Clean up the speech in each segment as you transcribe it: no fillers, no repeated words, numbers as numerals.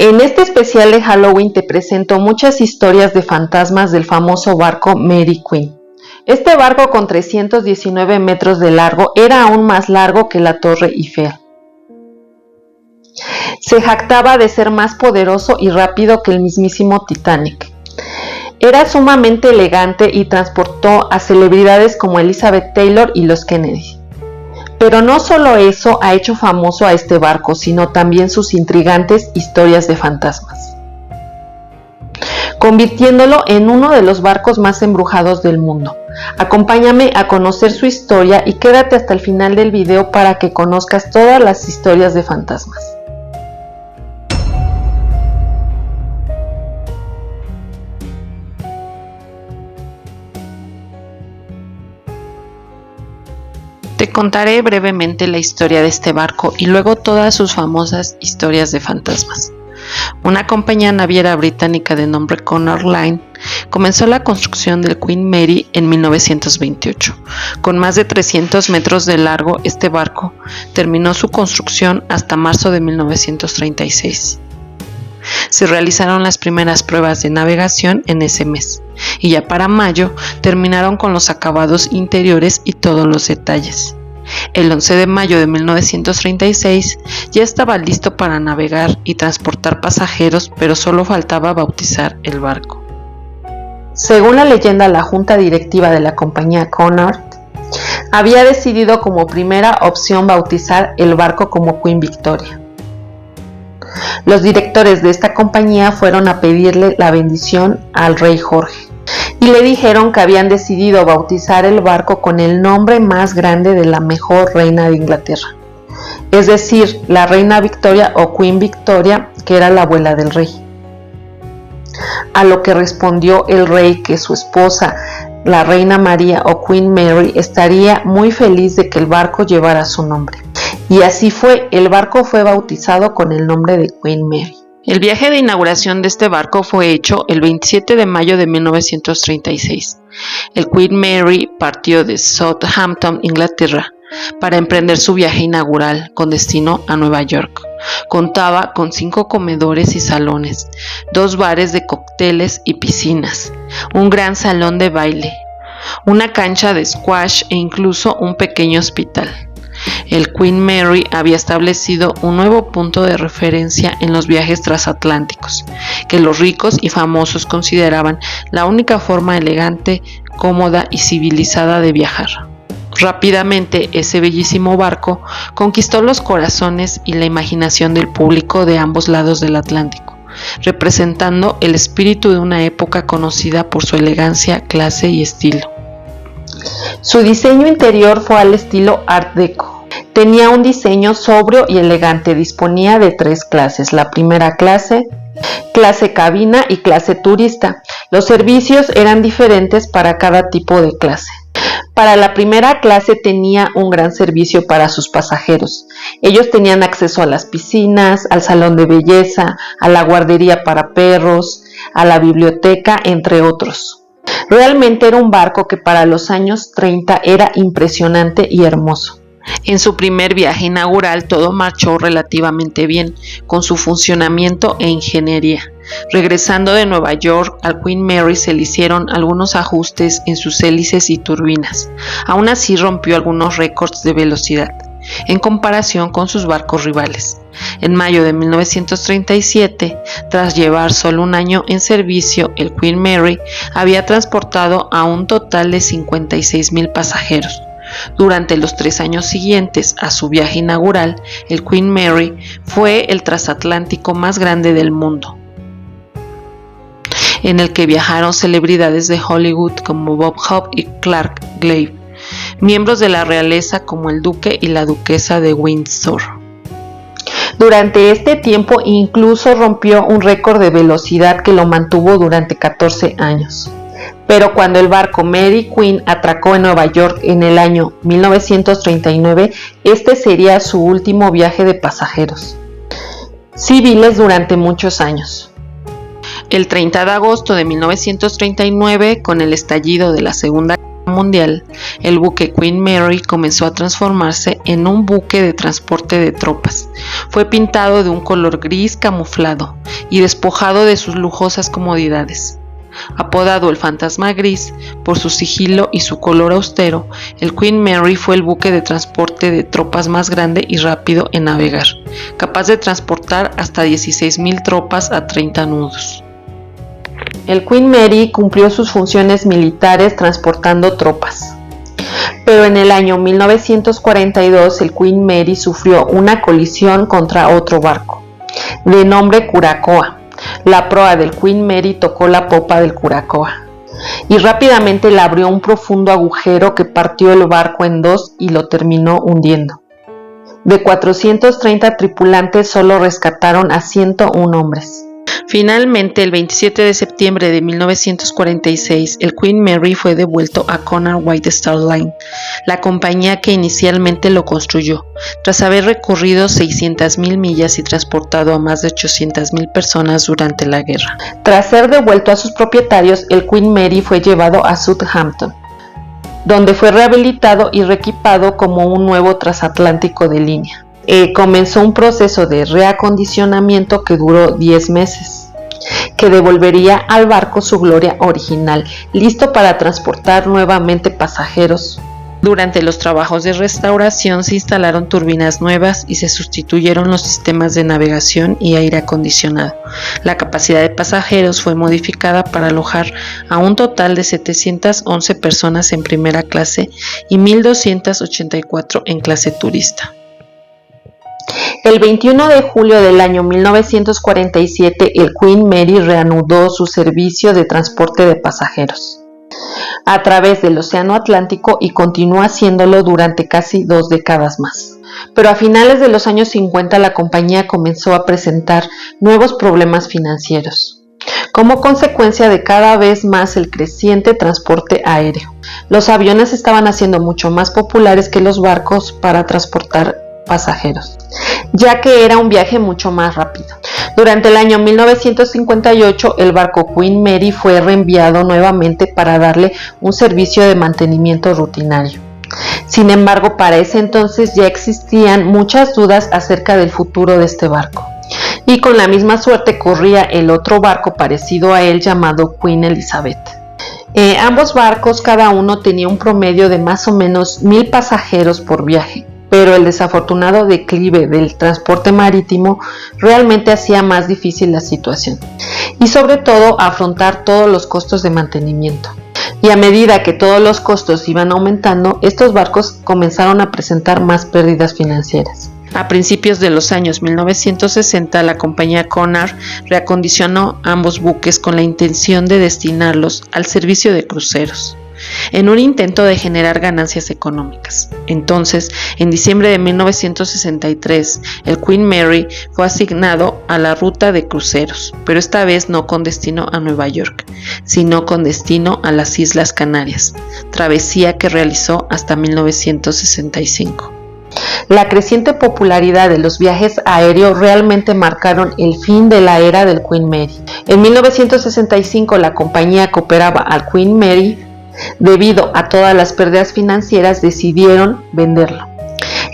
En este especial de Halloween te presento muchas historias de fantasmas del famoso barco Mary Queen. Este barco con 319 metros de largo era aún más largo que la Torre Eiffel. Se jactaba de ser más poderoso y rápido que el mismísimo Titanic. Era sumamente elegante y transportó a celebridades como Elizabeth Taylor y los Kennedy. Pero no solo eso ha hecho famoso a este barco, sino también sus intrigantes historias de fantasmas, convirtiéndolo en uno de los barcos más embrujados del mundo. Acompáñame a conocer su historia y quédate hasta el final del video para que conozcas todas las historias de fantasmas. Te contaré brevemente la historia de este barco y luego todas sus famosas historias de fantasmas. Una compañía naviera británica de nombre Cunard Line comenzó la construcción del Queen Mary en 1928. Con más de 300 metros de largo, este barco terminó su construcción hasta marzo de 1936. Se realizaron las primeras pruebas de navegación en ese mes y ya para mayo terminaron con los acabados interiores y todos los detalles. El 11 de mayo de 1936 ya estaba listo para navegar y transportar pasajeros, pero solo faltaba bautizar el barco. Según la leyenda, la junta directiva de la compañía Cunard había decidido como primera opción bautizar el barco como Queen Victoria. Los directores de esta compañía fueron a pedirle la bendición al rey Jorge y le dijeron que habían decidido bautizar el barco con el nombre más grande de la mejor reina de Inglaterra, es decir, la reina Victoria o Queen Victoria, que era la abuela del rey. A lo que respondió el rey que su esposa, la reina María o Queen Mary, estaría muy feliz de que el barco llevara su nombre. Y así fue, el barco fue bautizado con el nombre de Queen Mary. El viaje de inauguración de este barco fue hecho el 27 de mayo de 1936. El Queen Mary partió de Southampton, Inglaterra, para emprender su viaje inaugural con destino a Nueva York. Contaba con 5 comedores y salones, 2 bares de cócteles y piscinas, un gran salón de baile, una cancha de squash e incluso un pequeño hospital. El Queen Mary había establecido un nuevo punto de referencia en los viajes transatlánticos, que los ricos y famosos consideraban la única forma elegante, cómoda y civilizada de viajar. Rápidamente, ese bellísimo barco conquistó los corazones y la imaginación del público de ambos lados del Atlántico, representando el espíritu de una época conocida por su elegancia, clase y estilo. Su diseño interior fue al estilo Art Deco. Tenía un diseño sobrio y elegante. Disponía de 3 clases. La primera clase, clase cabina y clase turista. Los servicios eran diferentes para cada tipo de clase. Para la primera clase tenía un gran servicio para sus pasajeros. Ellos tenían acceso a las piscinas, al salón de belleza, a la guardería para perros, a la biblioteca, entre otros. Realmente era un barco que para los años 30 era impresionante y hermoso. En su primer viaje inaugural todo marchó relativamente bien con su funcionamiento e ingeniería. Regresando de Nueva York, al Queen Mary se le hicieron algunos ajustes en sus hélices y turbinas. Aún así rompió algunos récords de velocidad en comparación con sus barcos rivales. En mayo de 1937, tras llevar solo un año en servicio, el Queen Mary había transportado a un total de 56,000 pasajeros. Durante los 3 años siguientes a su viaje inaugural, el Queen Mary fue el transatlántico más grande del mundo, en el que viajaron celebridades de Hollywood como Bob Hope y Clark Gable, miembros de la realeza como el duque y la duquesa de Windsor. Durante este tiempo incluso rompió un récord de velocidad que lo mantuvo durante 14 años. Pero cuando el barco Mary Queen atracó en Nueva York en el año 1939, este sería su último viaje de pasajeros civiles durante muchos años. El 30 de agosto de 1939, con el estallido de la Segunda Guerra Mundial, el buque Queen Mary comenzó a transformarse en un buque de transporte de tropas. Fue pintado de un color gris camuflado y despojado de sus lujosas comodidades. Apodado el Fantasma Gris por su sigilo y su color austero, el Queen Mary fue el buque de transporte de tropas más grande y rápido en navegar, capaz de transportar hasta 16,000 tropas a 30 nudos. El Queen Mary cumplió sus funciones militares transportando tropas. Pero en el año 1942 el Queen Mary sufrió una colisión contra otro barco, de nombre Curacoa. La proa del Queen Mary tocó la popa del Curacoa y rápidamente le abrió un profundo agujero que partió el barco en dos y lo terminó hundiendo. De 430 tripulantes solo rescataron a 101 hombres. Finalmente, el 27 de septiembre de 1946, el Queen Mary fue devuelto a Cunard White Star Line, la compañía que inicialmente lo construyó, tras haber recorrido 600,000 millas y transportado a más de 800,000 personas durante la guerra. Tras ser devuelto a sus propietarios, el Queen Mary fue llevado a Southampton, donde fue rehabilitado y reequipado como un nuevo transatlántico de línea. Comenzó un proceso de reacondicionamiento que duró 10 meses, que devolvería al barco su gloria original, listo para transportar nuevamente pasajeros. Durante los trabajos de restauración se instalaron turbinas nuevas y se sustituyeron los sistemas de navegación y aire acondicionado. La capacidad de pasajeros fue modificada para alojar a un total de 711 personas en primera clase y 1,284 en clase turista. El 21 de julio del año 1947, el Queen Mary reanudó su servicio de transporte de pasajeros a través del Océano Atlántico y continuó haciéndolo durante casi 2 décadas más. Pero a finales de los años 50 la compañía comenzó a presentar nuevos problemas financieros, como consecuencia de cada vez más el creciente transporte aéreo. Los aviones estaban haciendo mucho más populares que los barcos para transportar pasajeros, ya que era un viaje mucho más rápido. Durante el año 1958, el barco Queen Mary fue reenviado nuevamente para darle un servicio de mantenimiento rutinario. Sin embargo, para ese entonces ya existían muchas dudas acerca del futuro de este barco, y con la misma suerte corría el otro barco parecido a él llamado Queen Elizabeth. Ambos barcos, cada uno tenía un promedio de más o menos 1,000 pasajeros por viaje, pero el desafortunado declive del transporte marítimo realmente hacía más difícil la situación, y sobre todo afrontar todos los costos de mantenimiento. Y a medida que todos los costos iban aumentando, estos barcos comenzaron a presentar más pérdidas financieras. A principios de los años 1960, la compañía Cunard reacondicionó ambos buques con la intención de destinarlos al servicio de cruceros, en un intento de generar ganancias económicas. Entonces, en diciembre de 1963, el Queen Mary fue asignado a la ruta de cruceros, pero esta vez no con destino a Nueva York, sino con destino a las Islas Canarias, travesía que realizó hasta 1965. La creciente popularidad de los viajes aéreos realmente marcaron el fin de la era del Queen Mary. En 1965, la compañía que operaba al Queen Mary, debido a todas las pérdidas financieras, decidieron venderlo.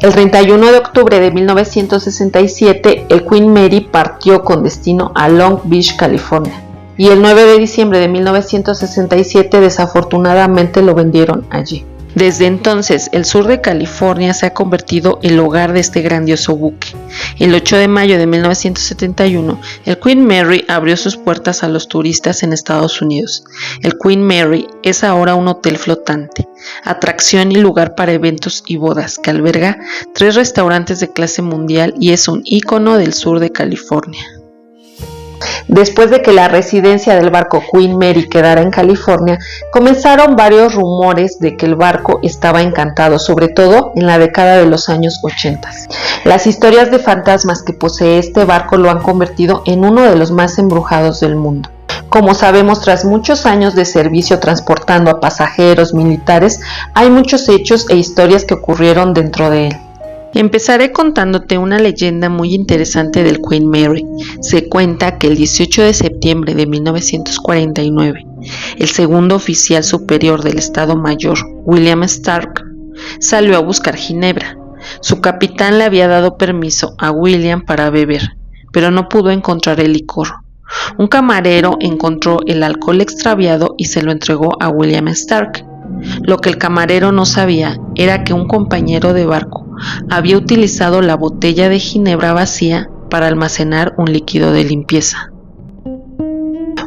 El 31 de octubre de 1967, el Queen Mary partió con destino a Long Beach, California, y el 9 de diciembre de 1967 desafortunadamente lo vendieron allí. Desde entonces, el sur de California se ha convertido en el hogar de este grandioso buque. El 8 de mayo de 1971, el Queen Mary abrió sus puertas a los turistas en Estados Unidos. El Queen Mary es ahora un hotel flotante, atracción y lugar para eventos y bodas, que alberga 3 restaurantes de clase mundial y es un ícono del sur de California. Después de que la residencia del barco Queen Mary quedara en California, comenzaron varios rumores de que el barco estaba encantado, sobre todo en la década de los años 80. Las historias de fantasmas que posee este barco lo han convertido en uno de los más embrujados del mundo. Como sabemos, tras muchos años de servicio transportando a pasajeros militares, hay muchos hechos e historias que ocurrieron dentro de él. Empezaré contándote una leyenda muy interesante del Queen Mary. Se cuenta que el 18 de septiembre de 1949, el segundo oficial superior del Estado Mayor, William Stark, salió a buscar ginebra. Su capitán le había dado permiso a William para beber, pero no pudo encontrar el licor, Un camarero encontró el alcohol extraviado y se lo entregó a William Stark. Lo que el camarero no sabía era que un compañero de barco había utilizado la botella de ginebra vacía para almacenar un líquido de limpieza.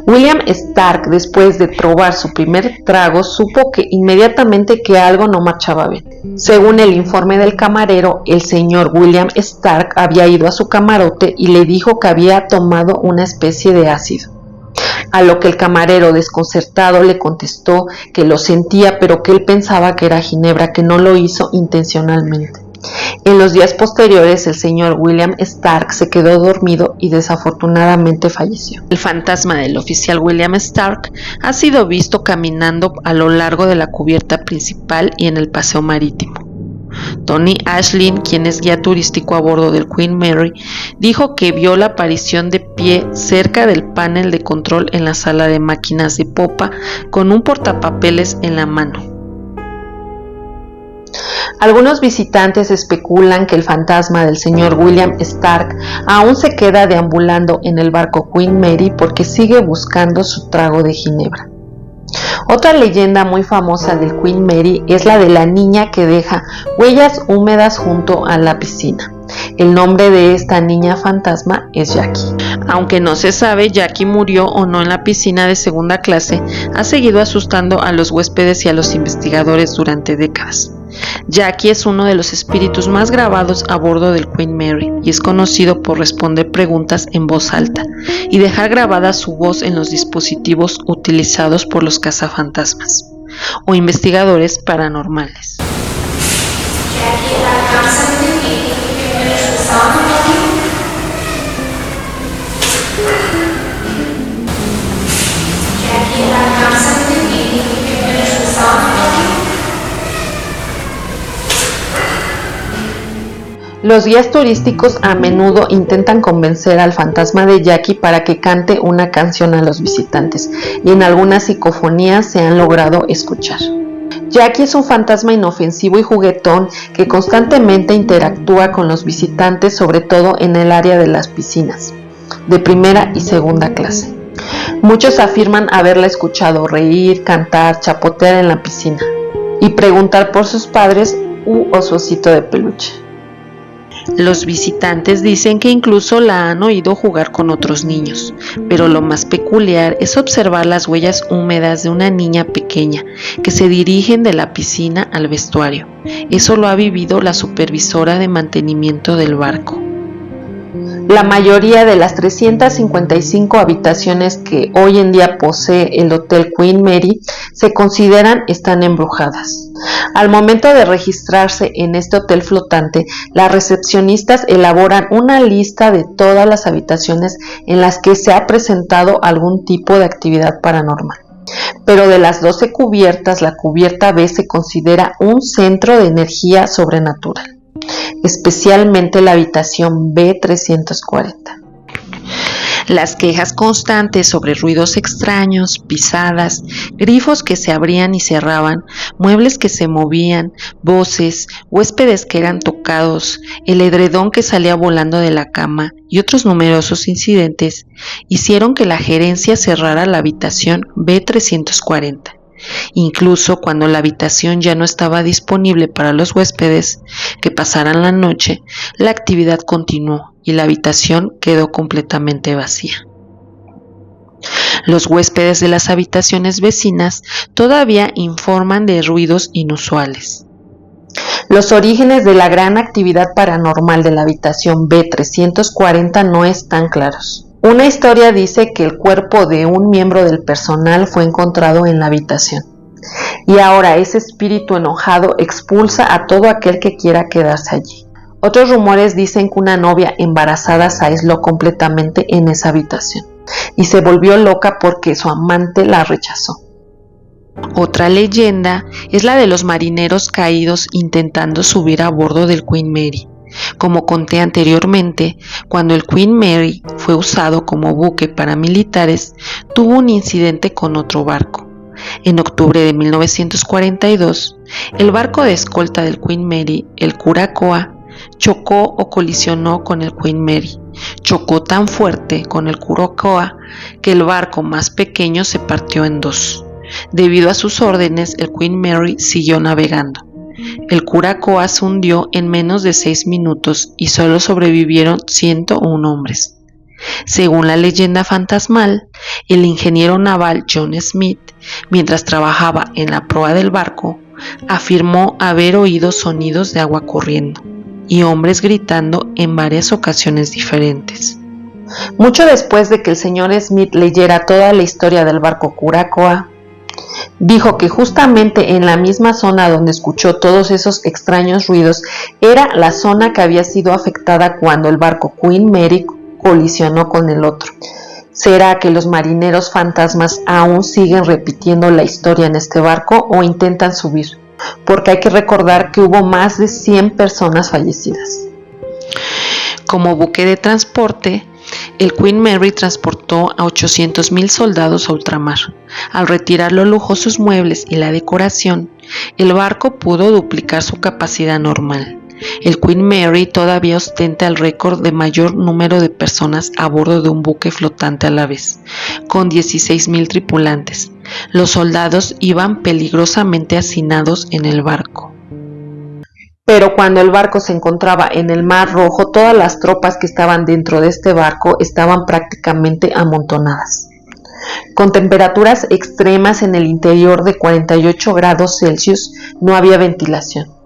William Stark, después de probar su primer trago, supo inmediatamente que algo no marchaba bien. Según el informe del camarero, el señor William Stark había ido a su camarote y le dijo que había tomado una especie de ácido. A lo que el camarero, desconcertado, le contestó que lo sentía, pero que él pensaba que era ginebra, que no lo hizo intencionalmente. En los días posteriores, el señor William Stark se quedó dormido y desafortunadamente falleció. El fantasma del oficial William Stark ha sido visto caminando a lo largo de la cubierta principal y en el paseo marítimo. Tony Ashley, quien es guía turístico a bordo del Queen Mary, dijo que vio la aparición de pie cerca del panel de control en la sala de máquinas de popa con un portapapeles en la mano. Algunos visitantes especulan que el fantasma del señor William Stark aún se queda deambulando en el barco Queen Mary porque sigue buscando su trago de ginebra. Otra leyenda muy famosa del Queen Mary es la de la niña que deja huellas húmedas junto a la piscina. El nombre de esta niña fantasma es Jackie. Aunque no se sabe Jackie murió o no en la piscina de segunda clase, ha seguido asustando a los huéspedes y a los investigadores durante décadas. Jackie es uno de los espíritus más grabados a bordo del Queen Mary y es conocido por responder preguntas en voz alta y dejar grabada su voz en los dispositivos utilizados por los cazafantasmas o investigadores paranormales. Los guías turísticos a menudo intentan convencer al fantasma de Jackie para que cante una canción a los visitantes, y en algunas psicofonías se han logrado escuchar. Jackie es un fantasma inofensivo y juguetón que constantemente interactúa con los visitantes, sobre todo en el área de las piscinas, de primera y segunda clase. Muchos afirman haberla escuchado reír, cantar, chapotear en la piscina y preguntar por sus padres u osito de peluche. Los visitantes dicen que incluso la han oído jugar con otros niños, pero lo más peculiar es observar las huellas húmedas de una niña pequeña que se dirigen de la piscina al vestuario. Eso lo ha vivido la supervisora de mantenimiento del barco. La mayoría de las 355 habitaciones que hoy en día posee el Hotel Queen Mary se consideran están embrujadas. Al momento de registrarse en este hotel flotante, las recepcionistas elaboran una lista de todas las habitaciones en las que se ha presentado algún tipo de actividad paranormal. Pero de las 12 cubiertas, la cubierta B se considera un centro de energía sobrenatural, especialmente la habitación B340. Las quejas constantes sobre ruidos extraños, pisadas, grifos que se abrían y cerraban, muebles que se movían, voces, huéspedes que eran tocados, el edredón que salía volando de la cama y otros numerosos incidentes hicieron que la gerencia cerrara la habitación B340. Incluso cuando la habitación ya no estaba disponible para los huéspedes que pasaran la noche, la actividad continuó y la habitación quedó completamente vacía. Los huéspedes de las habitaciones vecinas todavía informan de ruidos inusuales. Los orígenes de la gran actividad paranormal de la habitación B340 no están claros. Una historia dice que el cuerpo de un miembro del personal fue encontrado en la habitación, y ahora ese espíritu enojado expulsa a todo aquel que quiera quedarse allí. Otros rumores dicen que una novia embarazada se aisló completamente en esa habitación, y se volvió loca porque su amante la rechazó. Otra leyenda es la de los marineros caídos intentando subir a bordo del Queen Mary. Como conté anteriormente, cuando el Queen Mary fue usado como buque para militares, tuvo un incidente con otro barco. En octubre de 1942, el barco de escolta del Queen Mary, el Curacoa, chocó o colisionó con el Queen Mary. Chocó tan fuerte con el Curacoa que el barco más pequeño se partió en dos. Debido a sus órdenes, el Queen Mary siguió navegando. El Curacoa se hundió en menos de 6 minutos y solo sobrevivieron 101 hombres. Según la leyenda fantasmal, el ingeniero naval John Smith, mientras trabajaba en la proa del barco, afirmó haber oído sonidos de agua corriendo y hombres gritando en varias ocasiones diferentes. Mucho después de que el señor Smith leyera toda la historia del barco Curacoa, dijo que justamente en la misma zona donde escuchó todos esos extraños ruidos era la zona que había sido afectada cuando el barco Queen Mary colisionó con el otro. ¿Será que los marineros fantasmas aún siguen repitiendo la historia en este barco o intentan subir? Porque hay que recordar que hubo más de 100 personas fallecidas. Como buque de transporte, el Queen Mary transportó a 800,000 soldados a ultramar. Al retirar los lujosos muebles y la decoración, el barco pudo duplicar su capacidad normal. El Queen Mary todavía ostenta el récord de mayor número de personas a bordo de un buque flotante a la vez, con 16,000 tripulantes. Los soldados iban peligrosamente hacinados en el barco. Pero cuando el barco se encontraba en el Mar Rojo, todas las tropas que estaban dentro de este barco estaban prácticamente amontonadas. Con temperaturas extremas en el interior de 48 grados Celsius, no había ventilación.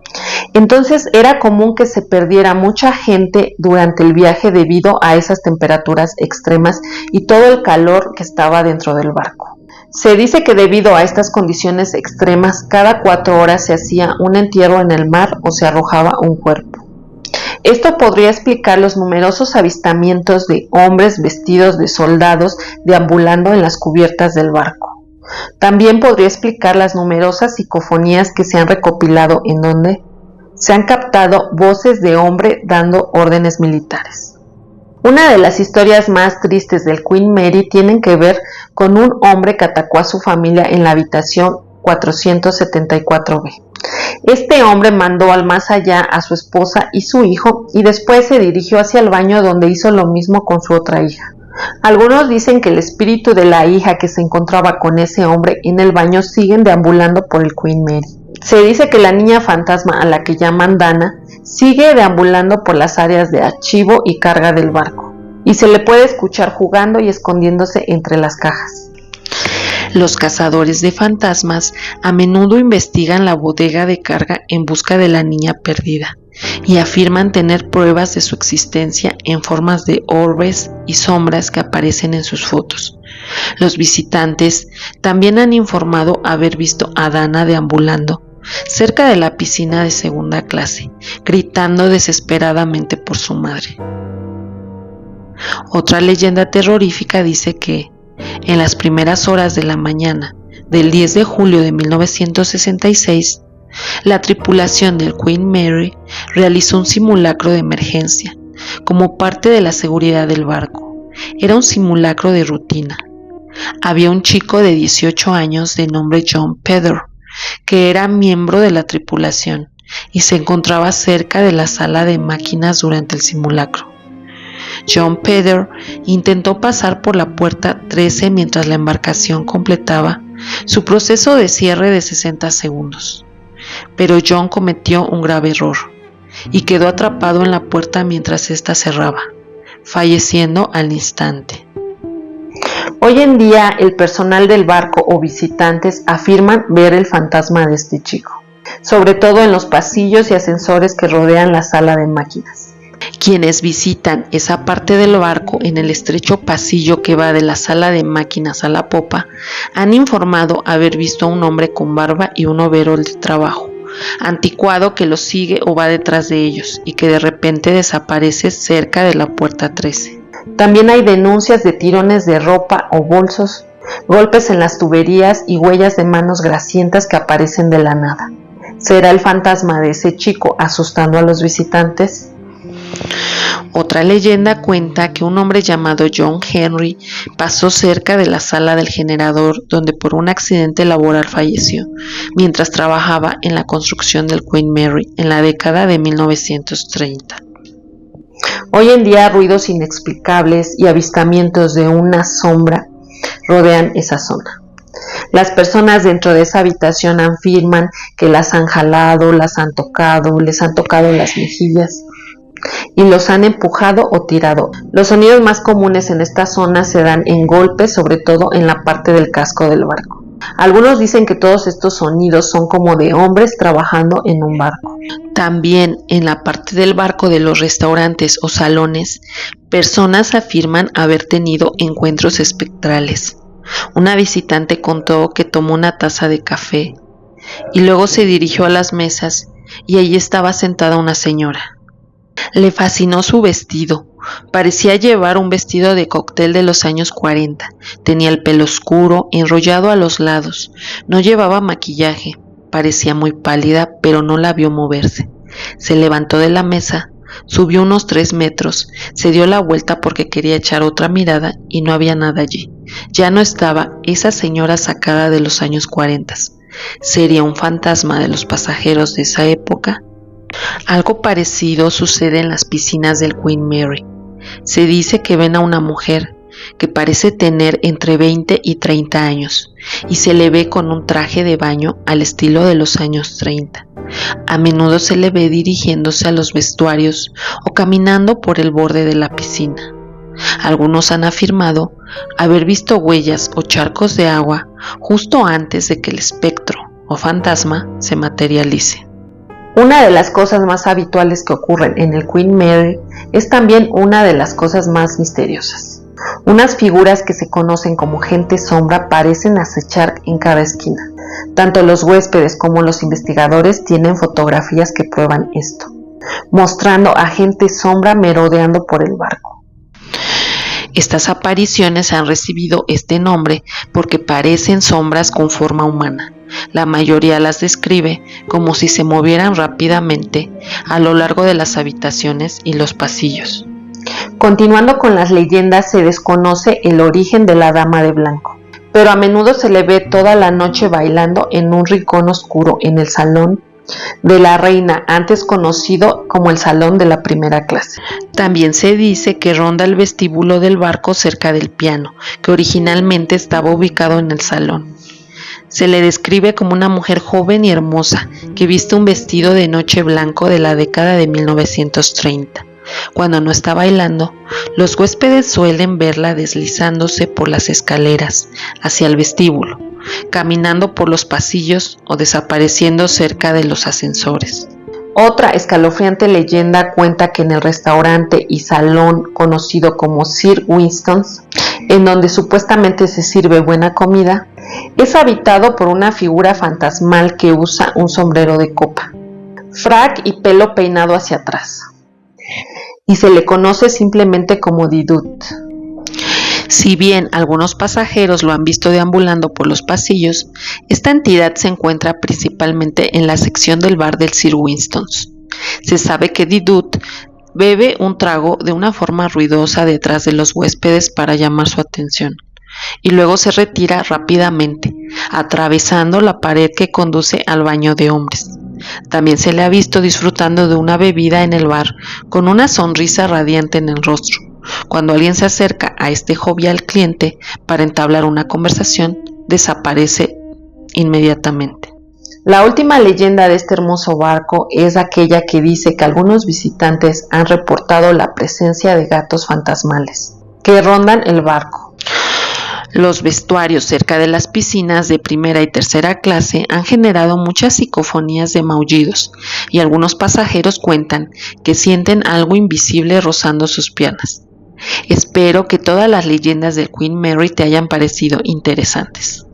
Entonces era común que se perdiera mucha gente durante el viaje debido a esas temperaturas extremas y todo el calor que estaba dentro del barco. Se dice que debido a estas condiciones extremas, cada 4 horas se hacía un entierro en el mar o se arrojaba un cuerpo. Esto podría explicar los numerosos avistamientos de hombres vestidos de soldados deambulando en las cubiertas del barco. También podría explicar las numerosas psicofonías que se han recopilado en donde se han captado voces de hombre dando órdenes militares. Una de las historias más tristes del Queen Mary tienen que ver con un hombre que atacó a su familia en la habitación 474B. Este hombre mandó al más allá a su esposa y su hijo y después se dirigió hacia el baño donde hizo lo mismo con su otra hija. Algunos dicen que el espíritu de la hija que se encontraba con ese hombre en el baño siguen deambulando por el Queen Mary. Se dice que la niña fantasma, a la que llaman Dana, sigue deambulando por las áreas de archivo y carga del barco, y se le puede escuchar jugando y escondiéndose entre las cajas. Los cazadores de fantasmas a menudo investigan la bodega de carga en busca de la niña perdida y afirman tener pruebas de su existencia en formas de orbes y sombras que aparecen en sus fotos. Los visitantes también han informado haber visto a Dana deambulando cerca de la piscina de segunda clase, gritando desesperadamente por su madre. Otra leyenda terrorífica dice que, en las primeras horas de la mañana del 10 de julio de 1966, la tripulación del Queen Mary realizó un simulacro de emergencia como parte de la seguridad del barco. Era un simulacro de rutina. Había un chico de 18 años de nombre John Pedder, que era miembro de la tripulación y se encontraba cerca de la sala de máquinas durante el simulacro. John Pedder intentó pasar por la puerta 13 mientras la embarcación completaba su proceso de cierre de 60 segundos. Pero John cometió un grave error y quedó atrapado en la puerta mientras ésta cerraba, falleciendo al instante. Hoy en día el personal del barco o visitantes afirman ver el fantasma de este chico, sobre todo en los pasillos y ascensores que rodean la sala de máquinas. Quienes visitan esa parte del barco en el estrecho pasillo que va de la sala de máquinas a la popa han informado haber visto a un hombre con barba y un overol de trabajo, anticuado, que los sigue o va detrás de ellos y que de repente desaparece cerca de la puerta 13. También hay denuncias de tirones de ropa o bolsos, golpes en las tuberías y huellas de manos grasientas que aparecen de la nada. ¿Será el fantasma de ese chico asustando a los visitantes? Otra leyenda cuenta que un hombre llamado John Henry pasó cerca de la sala del generador donde por un accidente laboral falleció mientras trabajaba en la construcción del Queen Mary en la década de 1930. Hoy en día ruidos inexplicables y avistamientos de una sombra rodean esa zona. Las personas dentro de esa habitación afirman que las han jalado, las han tocado, les han tocado las mejillas y los han empujado o tirado. Los sonidos más comunes en esta zona se dan en golpes, sobre todo en la parte del casco del barco. Algunos dicen que todos estos sonidos son como de hombres trabajando en un barco. También en la parte del barco de los restaurantes o salones, personas afirman haber tenido encuentros espectrales. Una visitante contó que tomó una taza de café y luego se dirigió a las mesas y allí estaba sentada una señora. Le fascinó su vestido. Parecía llevar un vestido de cóctel de los años 40. Tenía el pelo oscuro, enrollado a los lados. No llevaba maquillaje. Parecía muy pálida, pero no la vio moverse. Se levantó de la mesa, subió unos 3 metros, se dio la vuelta porque quería echar otra mirada y no había nada allí. Ya no estaba esa señora sacada de los años 40. ¿Sería un fantasma de los pasajeros de esa época? Algo parecido sucede en las piscinas del Queen Mary. Se dice que ven a una mujer que parece tener entre 20 y 30 años y se le ve con un traje de baño al estilo de los años 30. A menudo se le ve dirigiéndose a los vestuarios o caminando por el borde de la piscina. Algunos han afirmado haber visto huellas o charcos de agua justo antes de que el espectro o fantasma se materialice. Una de las cosas más habituales que ocurren en el Queen Mary es también una de las cosas más misteriosas. Unas figuras que se conocen como gente sombra parecen acechar en cada esquina. Tanto los huéspedes como los investigadores tienen fotografías que prueban esto, mostrando a gente sombra merodeando por el barco. Estas apariciones han recibido este nombre porque parecen sombras con forma humana. La mayoría las describe como si se movieran rápidamente a lo largo de las habitaciones y los pasillos. Continuando con las leyendas, se desconoce el origen de la dama de blanco, pero a menudo se le ve toda la noche bailando en un rincón oscuro en el salón de la reina, antes conocido como el salón de la primera clase. También se dice que ronda el vestíbulo del barco cerca del piano, que originalmente estaba ubicado en el salón. Se le describe como una mujer joven y hermosa que viste un vestido de noche blanco de la década de 1930. Cuando no está bailando, los huéspedes suelen verla deslizándose por las escaleras hacia el vestíbulo, caminando por los pasillos o desapareciendo cerca de los ascensores. Otra escalofriante leyenda cuenta que en el restaurante y salón conocido como Sir Winston's, en donde supuestamente se sirve buena comida, es habitado por una figura fantasmal que usa un sombrero de copa, frac y pelo peinado hacia atrás, y se le conoce simplemente como Didut. Si bien algunos pasajeros lo han visto deambulando por los pasillos, esta entidad se encuentra principalmente en la sección del bar del Sir Winston's. Se sabe que Didut bebe un trago de una forma ruidosa detrás de los huéspedes para llamar su atención, y luego se retira rápidamente, atravesando la pared que conduce al baño de hombres. También se le ha visto disfrutando de una bebida en el bar, con una sonrisa radiante en el rostro. Cuando alguien se acerca a este jovial cliente para entablar una conversación, desaparece inmediatamente. La última leyenda de este hermoso barco es aquella que dice que algunos visitantes han reportado la presencia de gatos fantasmales que rondan el barco. Los vestuarios cerca de las piscinas de primera y tercera clase han generado muchas psicofonías de maullidos y algunos pasajeros cuentan que sienten algo invisible rozando sus piernas. Espero que todas las leyendas del Queen Mary te hayan parecido interesantes.